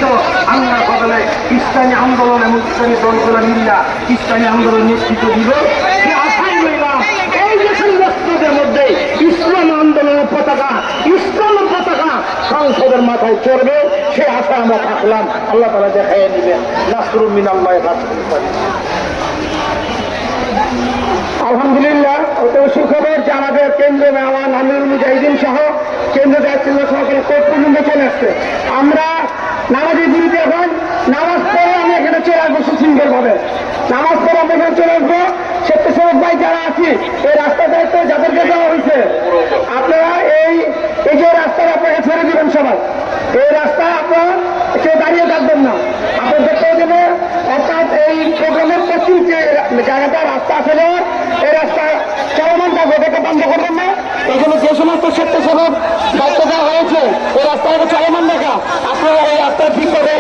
বিশ্ব আল্লাহর বদলে ইসলামী আন্দোলন এবং ইসলামী দলগুলো মিল্লা ইসলামী আন্দোলন নেতৃত্ব দিল। যে আশাই রইলাম এই দেশের রাষ্ট্রদের মধ্যে ইসলাম আন্দোলনের পতাকা, ইসলামের পতাকা সংসদের মাথায় চড়বে, সে আশা আমরা থাকলাম। আল্লাহ তাআলা দেখাইয়া দিবেন। নাসরুম মিনাল্লাহি আলহামদুলিল্লাহ। সুখবর যে আমাদের কেন্দ্রীয় মেহমান আমিরুল মুজাহিদিন সহ কেন্দ্রীয় দায়িত্ব সহকারে কোর্ট পর্যন্ত চলে আসছে। আমরা নামাজের বিরুদ্ধে এখন নামাজ পড়ে আমি এখানে চলে আসবো সুশৃঙ্খল ভাবে। নামাজ পড়ে আমরা এখানে চলে আসবো। স্বেচ্ছাসেবক ভাই যারা আছি এই রাস্তার দায়িত্ব যাদেরকে দেওয়া হয়েছে, আপনারা এই যে রাস্তায় আপনাকে ছেড়ে দিবেন সবাই। এই রাস্তায় আপনারা কেউ দাঁড়িয়ে থাকবেন না। আপনাদের প্রয়োজনে অর্থাৎ এই প্রোগ্রামের পশ্চিম যে জায়গাটা রাস্তা আছে যাওয়ার, এই রাস্তা চলমান থাকবে, এটাকে বন্ধ করবেন না। এখানে যে সমস্ত স্বেচ্ছাসেবক দায়িত্ব দেওয়া হয়েছে এই রাস্তাটাকে চলমান রাখা, আপনারা এই রাস্তা ঠিক করে